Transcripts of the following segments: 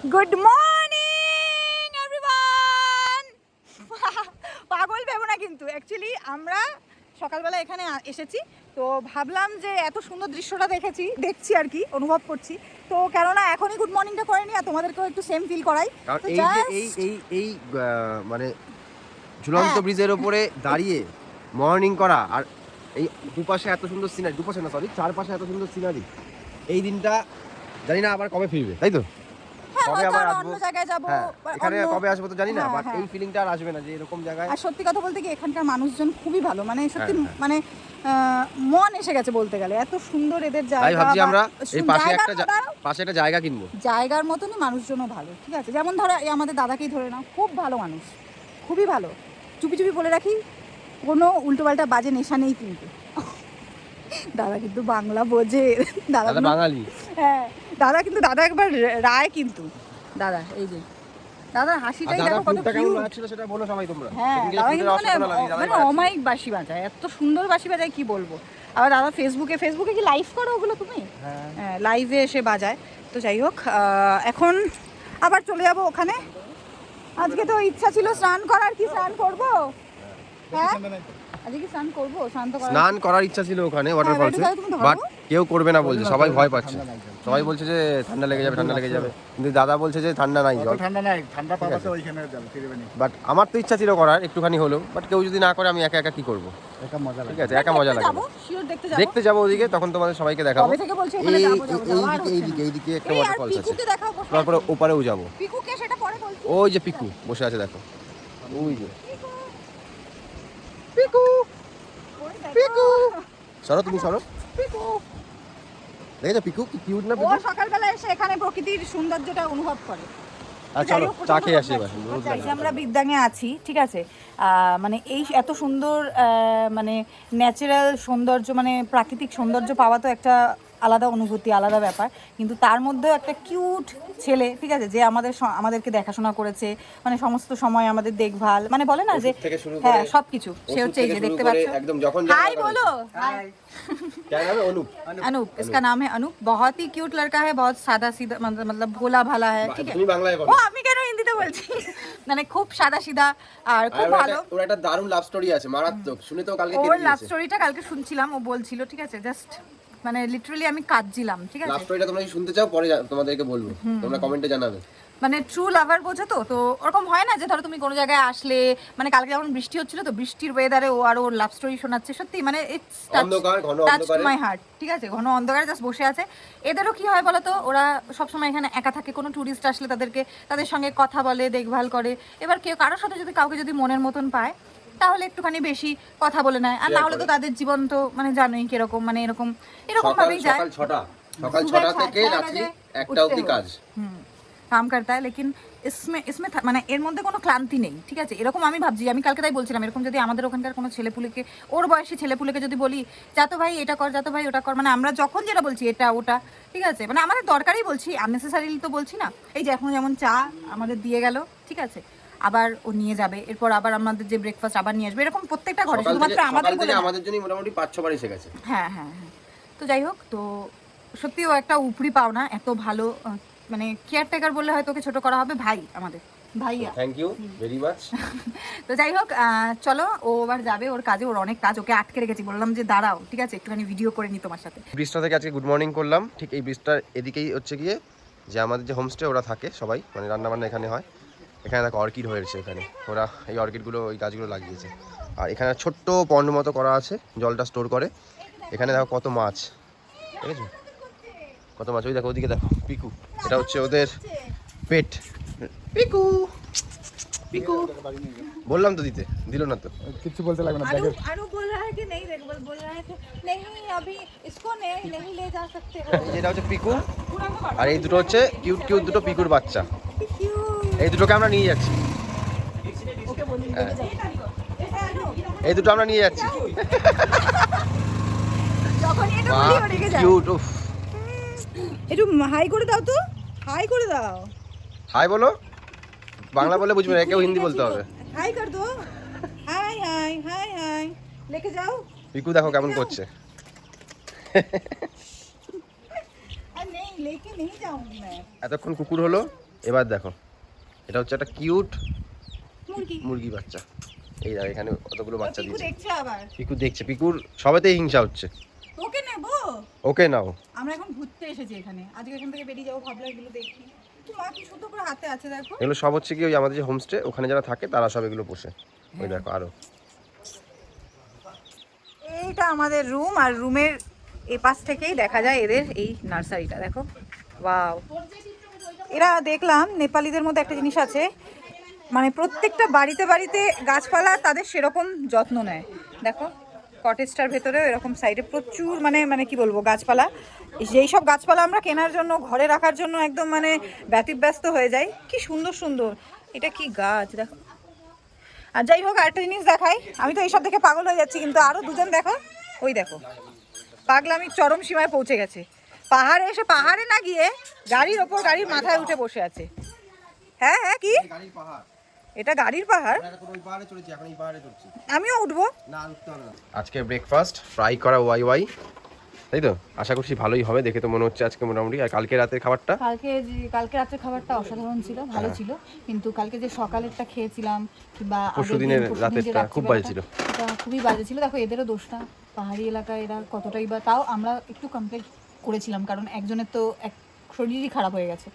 Good morning everyone. পাগল ভেবো না কিন্তু, অ্যাকচুয়ালি আমরা সকালবেলা এখানে এসেছি, তো ভাবলাম যে এত সুন্দর দৃশ্যটা দেখছি আর কি, অনুভব করছি। তো কেননা এখনই গুড মর্নিংটা করে নি আর তোমাদেরকেও একটু সেম ফিল করাই। কারণ তো এই যে এই মানে ঝুলন্ত ব্রিজের ওপরে দাঁড়িয়ে মর্নিং করা, আর এই দুপাশে এত সুন্দর সিনারি, দুপাশে না সরি চারপাশে এত সুন্দর সিনারি, এই দিনটা জানি না আবার কবে ফিরবে, তাই তো? কবে আবার আসবো, এখানে কবে আসবো তো জানি না, বাট এই ফিলিংটা আর আসবে না যে এরকম জায়গায়। আর সত্যি কথা বলতে কি এখানকার মানুষজন খুবই ভালো, মানে সত্যি মানে মন এসে গেছে বলতে গেলে, এত সুন্দর এদের জায়গা। তাই ভাবছি আমরা এই পাশে একটা জায়গা কিনবো। জায়গার মতনই মানুষজনও ভালো, ঠিক আছে। যেমন ধরো এই আমাদের দাদাকেই ধরে নাও, খুব ভালো মানুষ, খুবই ভালো। চুপি চুপি বলে রাখি, কোনো উল্টোপাল্টা বাজে নেশা নেই কিন্তু। দাদা কিন্তু বাংলা বোঝে, দাদা বাঙালি। হ্যাঁ দাদা কিন্তু, দাদা একবার রায় কিন্তু দাদা, এই যে দাদা হাসিটাই দেখো কত কিউট লাগছিল সেটা বলো সবাই তোমরা। হ্যাঁ দাদা কিন্তু মানে অমায়িক বাঁশি বাজায়, এত সুন্দর বাঁশি বাজায় কি বলবো। আবার দাদা ফেসবুকে কি লাইভ করো ওগুলো তুমি? হ্যাঁ লাইভে এসে বাজায়। তো যাই হোক, এখন আবার চলে যাব ওখানে। আজকে তো ইচ্ছা ছিল স্নান করার, কি স্নান করব? হ্যাঁ আজকে কি স্নান করব? স্নান করার ইচ্ছা ছিল ওখানে ওয়াটারফলসে, বাট কেউ করবে না বলছে, সবাই ভয় পাচ্ছে। সবাই বলছে যে ঠান্ডা লেগে যাবে, কিন্তু দাদা বলছে যে ঠান্ডা নাই, জল ঠান্ডা নাই, ঠান্ডা পাবাতে ওইখানে যাবে ফিরবেনি। বাট আমার তো ইচ্ছা ছিল করার একটুখানি হলেও, বাট কেউ যদি না করে আমি একা একা কি করব? একা মজা লাগে, ঠিক আছে একা মজা লাগে। দেখতে যাবো ওদিকে, তখন তোমাদের সবাইকে দেখাবো। এইদিকে একটা ওয়াটারফলস আছে, তারপরে ওপারেও যাবো। ওই যে পিকু বসে আছে দেখো, ওই যে পিকু, সরো তুমি সরো। দেখেছো পিকু কি কিউট না? ও সকালবেলা এসে এখানে প্রকৃতির সৌন্দর্যটা অনুভব করে। চলো চা খেয়ে আসি এবার। আমরা বিদ্যাঙ্গে আছি, ঠিক আছে। মানে এই এত সুন্দর মানে ন্যাচারাল সৌন্দর্য, মানে প্রাকৃতিক সৌন্দর্য পাওয়া তো একটা আলাদা অনুভূতি, আলাদা ব্যাপার। কিন্তু তার মধ্যেও একটা কিউট ছেলে, ঠিক আছে, যে আমাদেরকে দেখাশোনা করেছে, মানে সমস্ত সময় আমাদের দেখভাল, মানে বলে না যে হ্যাঁ সবকিছু, সে হচ্ছে এই যে দেখতে পাচ্ছ। हाय बोलो, क्या नाम है? अनूप। अनूप, इसका नाम है अनूप। बहुत ही क्यूट लड़का है, बहुत सादा सीधा, मतलब भोला भाला है, ठीक है। তুমি বাংলায় বলো। ও আমি কেন হিন্দিতে বলছি? মানে খুব সাদা সিধা আর খুব ভালো। ওর একটা দারুণ লাভ স্টোরি আছে, মারাত্মক। শুনে তো কালকে ওর লাভ স্টোরিটা কালকে শুনছিলাম, ও বলছিল, ঠিক আছে। জাস্ট মানে লিটারালি আমি কাঁদছিলাম, ঠিক আছে। লাভ স্টোরিটা তোমরা কি শুনতে চাও? পরে তোমাদেরকে বলবো, তোমরা কমেন্টে জানাবে। মানে ট্রু লাভার বোঝো তো। তো ওরকম হয় না যে ধরো তুমি কোনো জায়গায় আসলে, মানে কালকে যখন বৃষ্টি হচ্ছিল, তো বৃষ্টির ওয়েদারে ও আর ওর লাভ স্টোরি শোনাচ্ছে, সত্যি মানে it's touch to my heart, ঠিক আছে। ঘন অন্ধকারে জাস্ট বসে আছে। এদেরও কি হয় বলো তো, ওরা সবসময় এখানে একা থাকে, কোনো ট্যুরিস্ট আসলে তাদের সঙ্গে কথা বলে, দেখভাল করে। এবার কারোর সাথে যদি কাউকে যদি মনের মতন পায়, তাহলে একটুখানি বেশি কথা বলে নেয়, আর না হলে তো তাদের জীবন তো মানে জানোই কিরকম, মানে এরকম ভাবেই যায়। সকাল 6টা থেকে রাত্রি 1টা অবধি কাজ কাম করতা है, लेकिन इसमें মানে এর মধ্যে কোনো ক্লান্তি নেই, ঠিক আছে। এরকম আমি ভাবছি, আমি কালকে তাই বলছিলাম, এরকম যদি আমাদের ওখানকার কোনো ছেলেপুলেকে, ওর বয়সী ছেলেপুলেকে যদি বলি যা তো ভাই এটা কর, যা তো ভাই ওটা কর, মানে আমরা যখন যেটা বলছি এটা ওটা, ঠিক আছে, মানে আমাদের দরকারই বলছি, আননেসেসারিলি তো বলছি না। এই যে এখন যেমন চা আমাদের দিয়ে গেল, ঠিক আছে, আবার ও নিয়ে যাবে, এরপর আবার আমাদের যে ব্রেকফাস্ট আবার নিয়ে আসবে, এরকম প্রত্যেকটা ঘরে, শুধুমাত্র আমাদের জন্য মোটামুটি 5-6 বার এসে গেছে। হ্যাঁ হ্যাঁ হ্যাঁ। তো যাই হোক, তো সত্যি ও একটা উপরি পাওনা, এত ভালো, মানে কেয়ারটেকার বললে হয়তো ওকে ছোট করা হবে, ভাই আমাদের ভাইয়া। Thank you very much. তো যাই হোক, চলো ও আবার যাবে ওর কাজে, ওর অনেক কাজ, ওকে আটকে রেখেছি, বললাম যে দাঁড়াও, ঠিক আছে, একটুখানি ভিডিও করে নি তোমার সাথে। ব্রিজটা থেকে আজকে গুড মর্নিং করলাম, ঠিক এই ব্রিজটার এদিকেই হচ্ছে গিয়ে যে আমাদের যে হোমস্টে ওরা থাকে সবাই, মানে রান্নাবান্না এখানে হয়। এখানে দেখো অর্কিড হয়েছে, এখানে ওরা এই অর্কিডগুলো, ওই গাছগুলো লাগিয়েছে। আর এখানে ছোট্ট পন্ড মতো করা আছে, জলটা স্টোর করে। এখানে দেখো কত মাছ, ঠিক আছে, কত মাছ। ওই দেখো ওদিকে দেখো পিকু, এটা হচ্ছে ওদের পেট। পিকু পিকু বললাম তো দিতে, দিল না তো, কিছু বলতে লাগবে না। আরো বল रहा है कि नहीं, देख बोल रहा है कि नहीं अभी इसको नहीं ले जा सकते हो। এটা হচ্ছে পিকু, আর এই দুটো হচ্ছে কিউট কিউট দুটো পিকুর বাচ্চা। এই দুটোকে আমরা নিয়ে যাচ্ছি, এই দুটো আমরা নিয়ে যাচ্ছি। কিউট। উফ, একটু হাই করে দাও তো, হাই করে দাও। হাই বলো, বাংলা বলে বুঝবে না, কেউ হিন্দি বলতে হবে। হাই কর দো, হাই হাই হাই হাই, লেকে যাও। পিকু দেখো কেমন করছে। नहीं लेके नहीं जाऊंगी मैं। এতক্ষণ কুকুর হলো, এবার দেখো, এটা হচ্ছে একটা কিউট মুরগি মুরগি বাচ্চা। এই দেখো এখানে কতগুলো বাচ্চা পিকু দিয়েছে। দেখছে আবার। পিকু দেখছে, পিকুর সবেতেই হিংসা হচ্ছে। ওকে নেবো। ওকে নাও। আমরা এখন ঘুরতে এসেছি এখানে, আজকে এখান থেকে বেরিয়ে যাবো, ভাবলাম এগুলো দেখি। তো মা কি সুন্দর করে হাতে আছে দেখো। এগুলো সব হচ্ছে কি ওই আমাদের যে হোমস্টে ওখানে যারা থাকে তারা সব এগুলো পোষে। ওই দেখো আরো। এইটা আমাদের রুম, আর রুমের এই পাশ থেকেই দেখা যায় এদের এই নার্সারিটা। দেখো ওয়াও। এরা দেখলাম নেপালিদের মধ্যে একটা জিনিস আছে, মানে প্রত্যেকটা বাড়িতে বাড়িতে গাছপালা তাদের সেরকম যত্ন নেয়। দেখো কটেজটার ভেতরেও এরকম সাইডে প্রচুর মানে কি বলবো গাছপালা। যেই সব গাছপালা আমরা কেনার জন্য ঘরে রাখার জন্য একদম মানে ব্যতিব্যস্ত হয়ে যায়। কি সুন্দর সুন্দর, এটা কি গাছ দেখো। আর যাই হোক আরেকটা জিনিস দেখাই, আমি তো এইসব দেখে পাগল হয়ে যাচ্ছি, কিন্তু আরো দুজন দেখো, ওই দেখো পাগলামি চরম সীমায় পৌঁছে গেছে। পাহাড়ে এসে পাহাড়ে না গিয়ে গাড়ির ওপর গাড়ির মাথায় উঠে বসে আছে। হ্যাঁ হ্যাঁ কি গাড়ির পাহাড়, এটা গাড়ির পাহাড়? ওই পাহাড়ে চড়েছি, এখন এই পাহাড়ে চড়ছি। আমিও উঠবো। না উঠতে হবে না। আজকে ব্রেকফাস্ট ফ্রাই করা ওয়াই, তাই তো? আশা করছি ভালোই হবে, দেখে তো মনে হচ্ছে আজকে মোটামুটি। আর কালকে রাতের খাবারটা, কালকে রাতের খাবারটা অসাধারণ ছিল, ভালো ছিল। কিন্তু কালকে যে সকালেরটা খেয়েছিলাম কিংবা পরশুদিনের রাতেরটা খুব বাজে ছিল। এটা খুবই বাজে ছিল। দেখো এদেরও দোষটা, পাহাড়ি এলাকায় এরা কতটাই বা, তাও আমরা একটু কমপ্লেন করেছিলাম কারণ একজনের তো এক শরীরই খারাপ হয়ে গেছে।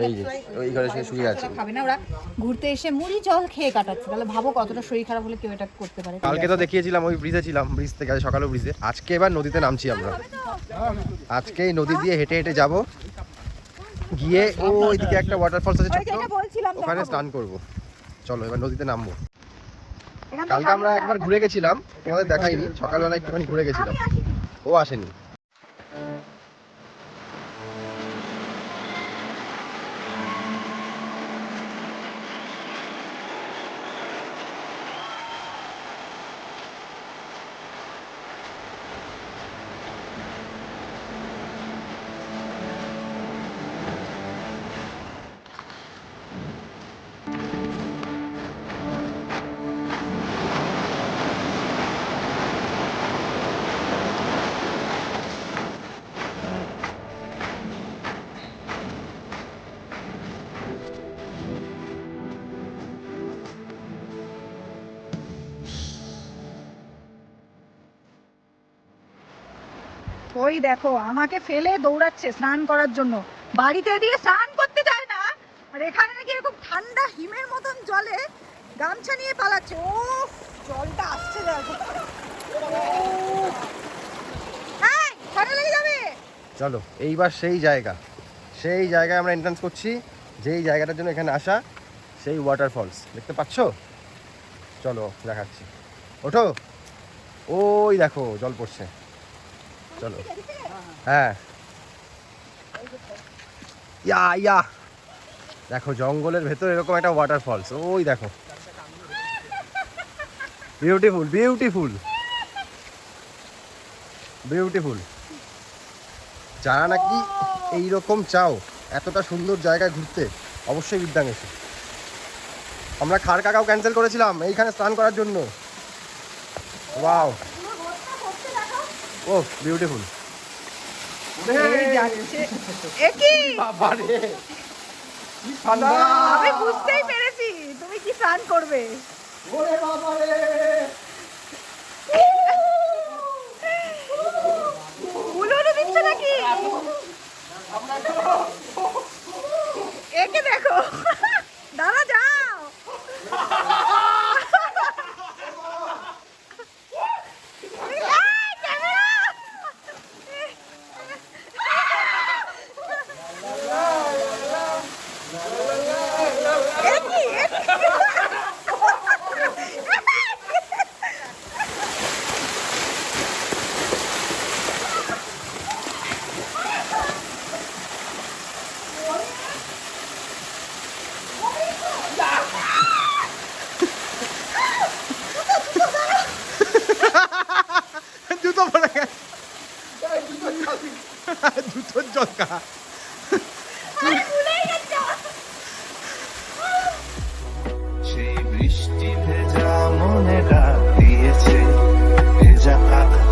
এই যে ওই ঘরে শুয়ে আছে। খাবে না ওরা, ঘুরতে এসে মুড়ি জল খেয়ে কাটাচ্ছে। তাহলে ভাবো কতটা শরীর খারাপ হলে কেউ এটা করতে পারে। কালকে তো দেখিয়েছিলাম ওই ব্রিজে ছিলাম, ব্রিজ থেকে সকালে ব্রিজে। আজকে এবার নদীতে নামছি আমরা। আজকে এই নদী দিয়ে হেঁটে হেঁটে যাব, গিয়ে ওইদিকে একটা ওয়াটারফলস আছে ছোট্ট, ওখানে স্নান করব। চলো এবার নদীতে নামবো। কালকে আমরা একবার ঘুরে গেছিলাম, তোমাদের দেখাইনি। সকালবেলা একটুখানি ঘুরে গেছিলাম, ও আসেনি। ওই দেখো আমাকে ফেলে দৌড়াচ্ছে স্নান করার জন্য, বাড়িতে দিয়ে স্নান করতে যায় না, আর এখানে নাকি এরকম ঠান্ডা হিমের মতন জলে গামছা নিয়ে পালাচ্ছে। ও জলটা আসছে দেখো, হ্যাঁ ঠান্ডা লেগে যাবে। চলো এইবার সেই জায়গায় আমরা এন্ট্রান্স করছি, যেই জায়গাটার জন্য এখানে আসা, সেই ওয়াটারফলস দেখতে পাচ্ছো। চলো দেখাচ্ছি, ওঠো। ওই দেখো জল পড়ছে, চলো। হ্যাঁ ইয়া দেখো জঙ্গলের ভেতর এরকম একটা ওয়াটারফলস, ওই দেখো। Beautiful beautiful beautiful. যারা নাকি এইরকম চাও এতটা সুন্দর জায়গায় ঘুরতে, অবশ্যই বিদ্যাং এসো। আমরা খার কাকাও ক্যান্সেল করেছিলাম এইখানে স্নান করার জন্য। ওয়াও, ও বিউটিফুল। আমি বুঝতেই পেরেছি তুমি কি স্নান করবে। উলুলু দিচ্ছে নাকি? একে দেখো, দাঁড়া যাও। জুতো পড়ে গেছে, জুতোর জল কা। সেই বৃষ্টি ভেজা মনে ডাক দিয়েছে, ভেজা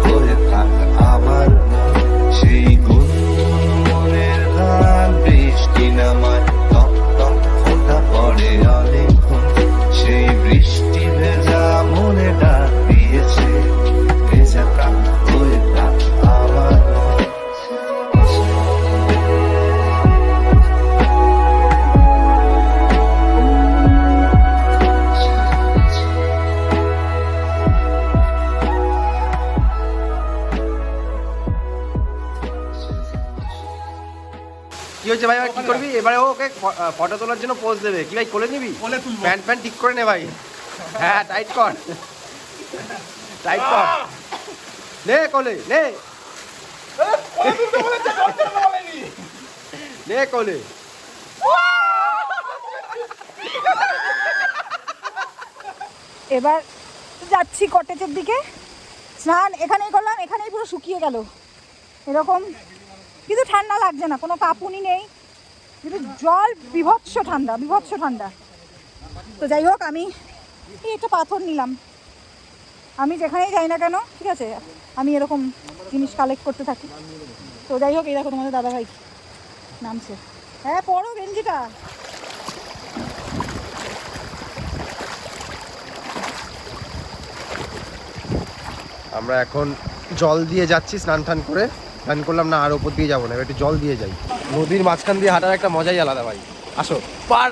হয়ে থাক আমার মন। সেই গুনগুন মনের গান বৃষ্টি নামায় টপ টপ হয়েছে ভাই, কি করবি এবারে? ওকে ফটো তোলার জন্য পোজ দেবে কি ভাই? কোলে নিবি? প্যান্ট প্যান্ট ঠিক করে নে ভাই। হ্যাঁ টাইট কর, টাইট কর, নে কোলে নে, নে কোলে। এবার যাচ্ছি কটেজের দিকে। স্নান এখানেই করলাম, এখানেই পুরো শুকিয়ে গেল এরকম, কিন্তু ঠান্ডা লাগছে না, কোনো কাঁপুনি নেই, কিন্তু জল বিভৎস ঠান্ডা, বিভৎস ঠান্ডা। তো যাই হোক, আমি এই একটা পাথর নিলাম। আমি যেখানেই যাই না কেন, ঠিক আছে, আমি এরকম জিনিস কালেক্ট করতে থাকি। তো যাই হোক, এই দেখো তোমাদের দাদাভাই নামছে। হ্যাঁ পরো গেঞ্জিটা। আমরা এখন জল দিয়ে যাচ্ছি, স্নান টান করে। প্ল্যান করলাম না আর ওপর দিয়ে যাবো না, এবার একটু জল দিয়ে যাই। নদীর মাঝখান দিয়ে হাঁটার একটা মজাই আলাদা ভাই। আসো পার,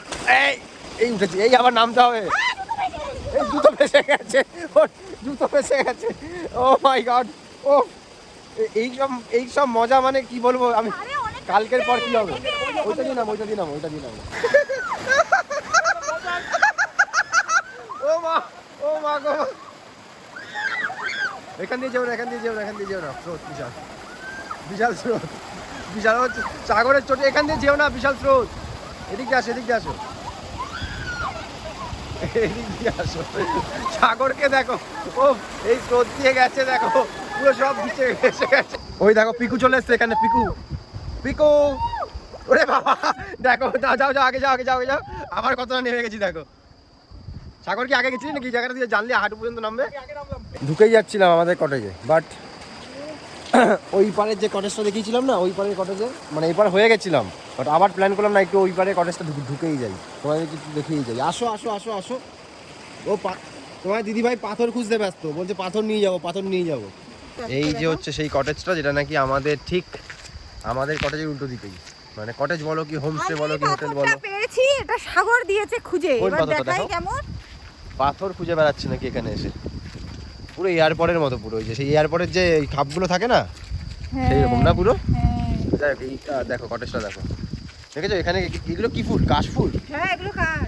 এই উঠেছি, এই আবার নামতে হবে। এই জুতো ফেসে গেছে, ওর জুতো ফেসে গেছে। ও মাই গড, ও এই সব মজা মানে কি বলবো আমি। কালকের পর কি হবে? ওইটা দিলাম, ওইটা দিলাম, ওইটা দিলাম। ও মা, ও মা গো, এখান দিয়ে যাও না, এখান দিয়ে যাও না, এখান দিয়ে যাও না, স্রোত বিশাল, বিশাল স্রোত, বিশাল সাগরের চোটে। এখান দিয়ে যেও না, বিশাল স্রোত। এদিক দিয়ে আসো, এদিক দিয়ে আসো, এদিক দিয়ে আসো। সাগরকে দেখো, ও এই স্রোত দিয়ে গেছে দেখো, পুরো সব বিচে এসে গেছে। ওই দেখো পিকু চলে এসছে এখানে, পিকু, পিকু, ওরে বাবা দেখো, যাও যাও যাও, আগে যাও, আগে যাও, আগে যাও। আমার কতটা নেমে গেছি দেখো। সাগর কি আগে গেছিলি নাকি? জায়গাটা দিয়ে জানলে হাঁটু পর্যন্ত নামবে। ঢুকেই যাচ্ছিলাম আমাদের কটেজে, বাট ওই পারের যে কটেজটা দেখিয়েছিলাম না, ওই পারের কটেজে মানে এই পার হয়ে গেছিলাম, বাট আবার প্ল্যান করলাম না, একটু ওই পারের কটেজটা ঢুকেই যাই, তোমাদের একটু দেখিয়েই যাই। আসো আসো আসো আসো। ও তোমার দিদিভাই পাথর খুঁজতে ব্যস্ত, বলছে পাথর নিয়ে যাবো, পাথর নিয়ে যাবো। এই যে হচ্ছে সেই কটেজটা, যেটা নাকি আমাদের ঠিক আমাদের কটেজের উল্টো দিকেই, মানে কটেজ বলো কি হোমস্টে বলো কি হোটেল বলো। পেয়েছি, এটা সাগর দিয়েছে খুঁজে, কোন এবার পাথরটা দেখাই দেখো? কেমন। পাথর খুঁজে বেড়াচ্ছে নাকি এখানে এসে, পুরো এয়ারপোর্টের মতো, পুরো ওই যে সেই এয়ারপোর্টের যে খাপগুলো থাকে না, সেই রকম না পুরো। যাই হোক, এইটা দেখো, কটেজটা দেখো, দেখেছো? এখানে এগুলো কি ফুল? কাশ ফুল? হ্যাঁ এগুলো কার?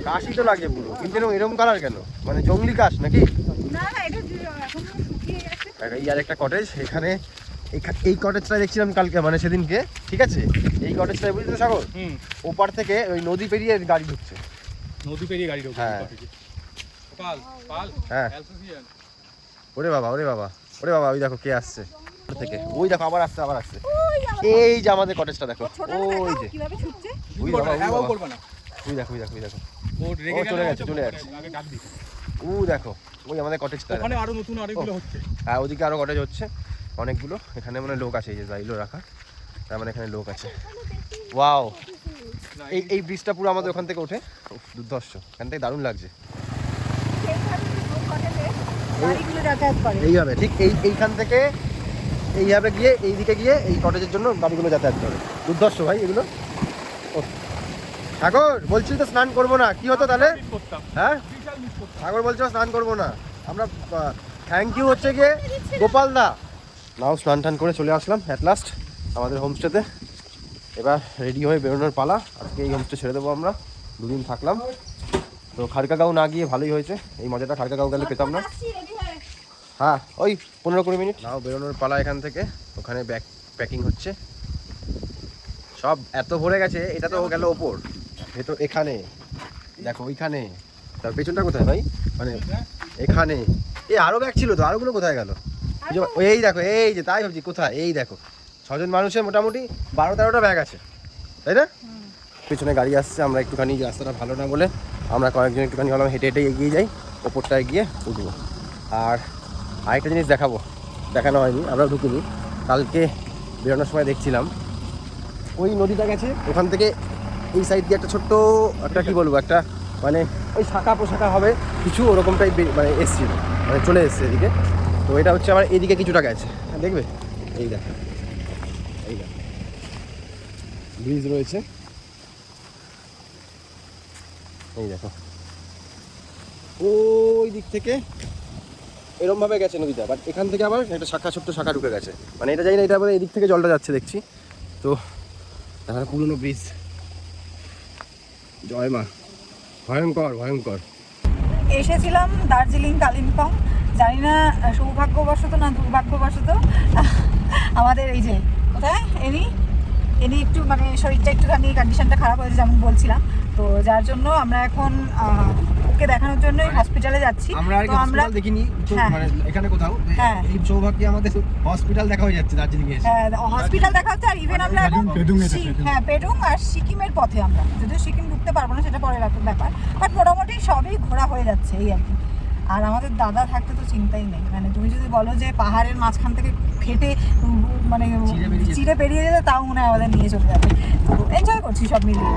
কাশই তো লাগে পুরো, কিন্তু এরকম কালার কেন? মানে জঙ্গলি কাশ নাকি? না না, এটা এখন শুকিয়ে গেছে। এই আর একটা কটেজ, এখানে এই কটেজটা দেখছিলাম কালকে, মানে সেদিনকে, ঠিক আছে? এই কটেজটা বুঝলি তো সাগর, ওপার থেকে ওই নদী পেরিয়ে গাড়ি ঢুকছে, নদী পেরিয়ে গাড়ি ঢোকে। হ্যাঁ পাল পাল হ্যাঁ। ওরে বাবা, ওরে বাবা, ওরে বাবা, ওই দেখো কে আসছে থেকে, ওই দেখো আবার আসছে, আবার আসছে। এই যে আমাদের কটেজটা দেখো, ওই যে কিভাবে ছুটছে। ওই দেখো, হ্যাঁ করবে না। ওই দেখো, ওই দেখো, ওই দেখো, ও রেগে চলে গেছে, চলে গেছে। আগে ডাক দিই। ও দেখো, ওই আমাদের কটেজটা, ওখানে আরো নতুন আরেকগুলো হচ্ছে। হ্যাঁ ওদিকে আরো কটেজ হচ্ছে অনেকগুলো। এখানে মানে লোক আছে, এই যে যাইলো রাখা, তার মানে এখানে লোক আছে। ওয়াও, এই ব্রিজটা পুরো আমাদের ওখান থেকে ওঠে, দুর্ধর্ষ, এখান থেকে দারুণ লাগছে। গাড়িগুলো যাতায়াত করে এইভাবে ঠিক এইখান থেকে এইভাবে গিয়ে এইদিকে গিয়ে এই কটেজের জন্য গাড়িগুলো যাতায়াত করে, দুর্ধর্ষ ভাই এগুলো। সাগর বলছিল তো স্নান করবো না, কি হতো তাহলে? হ্যাঁ সাগর বলছিল স্নান করবো না, আমরা থ্যাংক ইউ হচ্ছে গিয়ে গোপাল দা। নাও স্নান টান করে চলে আসলাম অ্যাট লাস্ট আমাদের হোমস্টেতে। এবার রেডি হয়ে বেরোনোর পালা। আজকে এই হোমস্টে ছেড়ে দেবো আমরা, দুদিন থাকলাম তো। খাড়কাগাঁও না গিয়ে ভালোই হয়েছে, এই মজাটা খাড়কাগাঁও গেলে পেতাম না। হ্যাঁ ওই 15-20 মিনিট। নাও বেরোনোর পালা এখান থেকে, ওখানে ব্যাগ প্যাকিং হচ্ছে, সব এত ভরে গেছে। এটা তো গেল ওপর, এ তো এখানে দেখো, ওইখানে, তার পেছনটা কোথায় ভাই? মানে এখানে আরো ব্যাগ ছিল তো, আরোগুলো কোথায় গেল? এই দেখো, এই যে তাই ভাবছি কোথায়, এই দেখো 6 জন মানুষের মোটামুটি 12-13টা ব্যাগ আছে, তাই না? পেছনে গাড়ি আসছে, আমরা একটুখানি রাস্তাটা ভালো না বলে আমরা কয়েকজন একটুখানি ভাবলাম হেঁটে হেঁটে এগিয়ে যাই, ওপরটায় গিয়ে উঠবো। আর আরেকটা জিনিস দেখাবো, দেখানো হয়নি, আমরা ঢুকিনি, কালকে বেরোনোর সময় দেখছিলাম ওই নদীটা গেছে, ওখান থেকে এই সাইড দিয়ে একটা ছোট্ট একটা কি বলবো, একটা মানে ওই শাখা পোশাখা হবে কিছু, ওরকমটাই মানে এসছিল, মানে চলে এসছে এদিকে। তো এটা হচ্ছে আবার এদিকে কিছুটা গেছে, দেখবে এই দেখো, এই দেখো ব্রিজ রয়েছে, এই দেখো ওই দিক থেকে এরমভাবে গেছে নদীটা, বাট এখান থেকে আবার একটা শাখা, ছোট্ট শাখা ঢুকে গেছে, মানে এটা জানি না, এটা আবার এদিক থেকে জলটা যাচ্ছে দেখছি। তো তাহলে পুরনো ব্রিজ, জয় মা, ভয়ঙ্কর ভয়ঙ্কর। এসেছিলাম দার্জিলিং কালিম্পং, জানি না সৌভাগ্যবশত না দুর্ভাগ্যবশত আমাদের এই যে কোথায় এনি একটু মানে শরীরটা একটুখানি কন্ডিশনটা খারাপ হয়েছে যেমন বলছিলাম, তো যার জন্য আমরা এখন ওকে দেখানোর জন্য হসপিটালে যাচ্ছি। তো আমরা দেখিনি মানে এখানে কোথাও, এই সৌভাগ্যে আমাদের হসপিটাল দেখা হয়ে যাচ্ছে দার্জিলিং এ। হসপিটাল দেখা হচ্ছে, আর ইভেন আমরা এখন পেডুং আর সিকিমের পথে, আমরা যদিও সিকিম ঢুকতে পারবো না, সেটা পরের ব্যাপার, বাট মোটামুটি সবই ঘোরা হয়ে যাচ্ছে এই আর কি। আর আমাদের দাদা থাকতে তো চিন্তাই নেই, মানে তুমি যদি বলো যে পাহাড়ের মাঝখান থেকে ফেটে মানে চিড়ে বেরিয়ে যেতে, তাও মনে হয় আমাদের নিয়ে চলে যাবে। তো এনজয় করছি সব মিলিয়ে।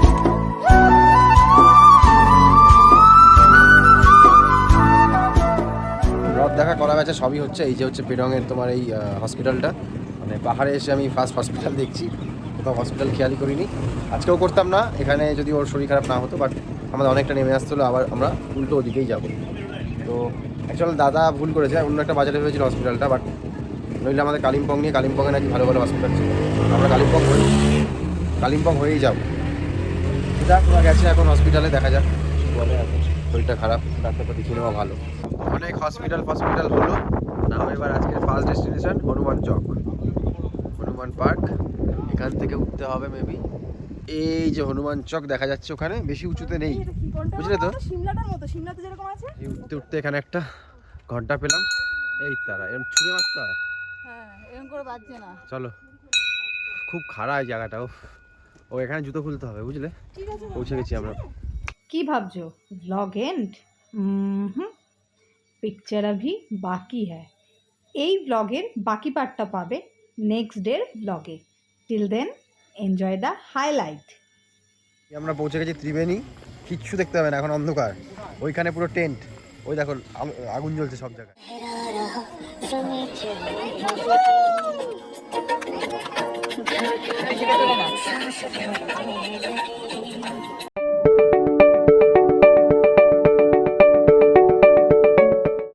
রথ দেখা করা গেছে, সবই হচ্ছে। এই যে হচ্ছে পেডংয়ের তোমার এই হসপিটালটা, মানে পাহাড়ে এসে আমি ফার্স্ট হসপিটাল দেখছি, কোথাও হসপিটাল খেয়ালই করিনি, আজকেও করতাম না এখানে যদি ওর শরীর খারাপ না হতো, বাট আমাদের অনেকটা নেমে আসতে হলো, আবার আমরা উল্টো ওদিকেই যাবো। তো অ্যাকচুয়ালি দাদা ভুল করেছে, অন্য একটা বাজারে হয়েছিল হসপিটালটা, বাট নইলে আমাদের কালিম্পং নিয়ে, কালিম্পংয়ে নাকি ভালো ভালো হসপিটাল ছিল, আমরা কালিম্পং হয়েই যাবো। দেখ ওরা গেছে এখন হসপিটালে, দেখা যাক বলে, এখন শরীরটা খারাপ, ডাক্তারটা দেখিয়ে নেওয়া ভালো। অনেক হসপিটাল হলো, নাম এবার আজকের ফার্স্ট ডেস্টিনেশন হনুমান চক, হনুমান পার্ক। এখান থেকে উঠতে হবে মেবি, এই যে হনুমান চক দেখা যাচ্ছে ওখানে, বেশি উঁচুতে নেই, বুঝলে তো, উঠতে উঠতে এখানে একটা ঘন্টা পেলাম, এই তারা এরকম ছুঁড়ে মারতে হয়, এরকম করে বাজছে না। চলো, খুব খারাপ এই জায়গাটাও, ও এখানে জুতো খুলতে হবে, বুঝলে, পৌঁছে গেছি আমরা। কি ভাবছো ব্লগ এন্ড? পিকচার अभी বাকি হ্যায়। এই ব্লগের বাকি পার্টটা পাবে নেক্সট ডের ব্লগে। Till then enjoy the highlight. আমরা পৌঁছে গেছি ত্রিবেণী, কিচ্ছু দেখতে হবে না, এখন অন্ধকার, ওইখানে পুরো টেন্ট, ওই দেখো আগুন জ্বলছে সব জায়গায়।